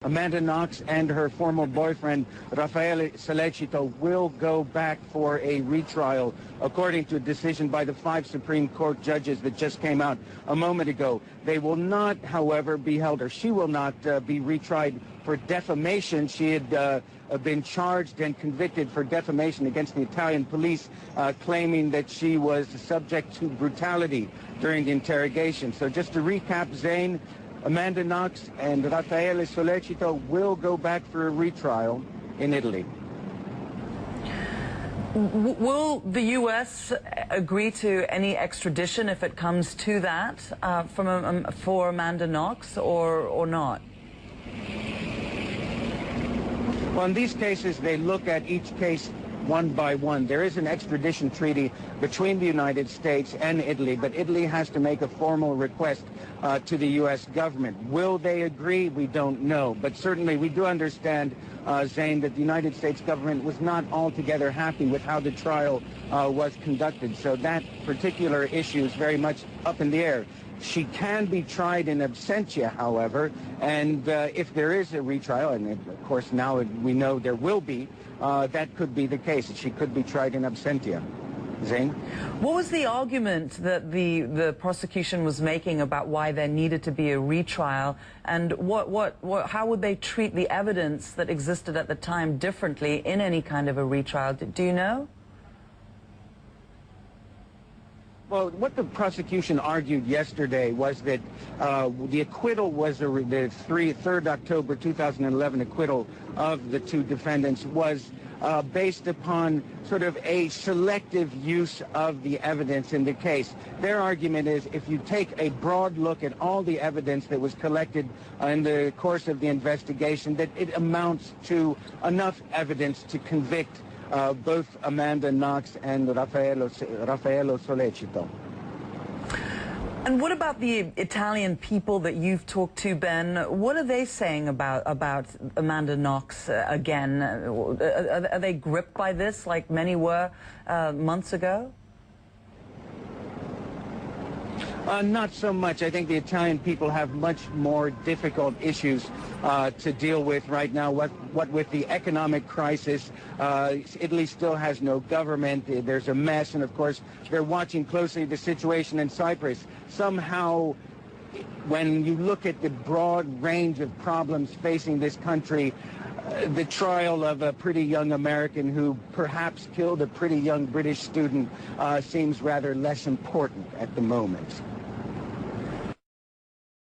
Amanda Knox and her former boyfriend, Rafael Solecito, will go back for a retrial, according to a decision by the 5 Supreme Court judges that just came out a moment ago. They will not, however, be held, or she will not be retried for defamation. She had been charged and convicted for defamation against the Italian police, claiming that she was subject to brutality during the interrogation. So just to recap, Zane, Amanda Knox and Raffaele Solecito will go back for a retrial in Italy. Will the U.S. agree to any extradition if it comes to that for Amanda Knox or not? Well, in these cases, they look at each case one by one. There is an extradition treaty between the United States and Italy, but Italy has to make a formal request to the U.S. government. Will they agree? We don't know. But certainly we do understand, Zane, that the United States government was not altogether happy with how the trial was conducted. So that particular issue is very much up in the air. She can be tried in absentia, however, and if there is a retrial, and of course now we know there will be, that could be the case. She could be tried in absentia. Zane? What was the argument that the prosecution was making about why there needed to be a retrial, and how would they treat the evidence that existed at the time differently in any kind of a retrial? Do you know? Well, what the prosecution argued yesterday was that the acquittal was the 3rd October 2011 acquittal of the 2 defendants was based upon sort of a selective use of the evidence in the case. Their argument is if you take a broad look at all the evidence that was collected in the course of the investigation, that it amounts to enough evidence to convict both Amanda Knox and Raffaello Solecito. And what about the Italian people that you've talked to, Ben? What are they saying about Amanda Knox again? Are they gripped by this like many were months ago? Not so much. I think the Italian people have much more difficult issues to deal with right now. What with the economic crisis, Italy still has no government. There's a mess, and of course, they're watching closely the situation in Cyprus. Somehow, when you look at the broad range of problems facing this country, the trial of a pretty young American who perhaps killed a pretty young British student seems rather less important at the moment.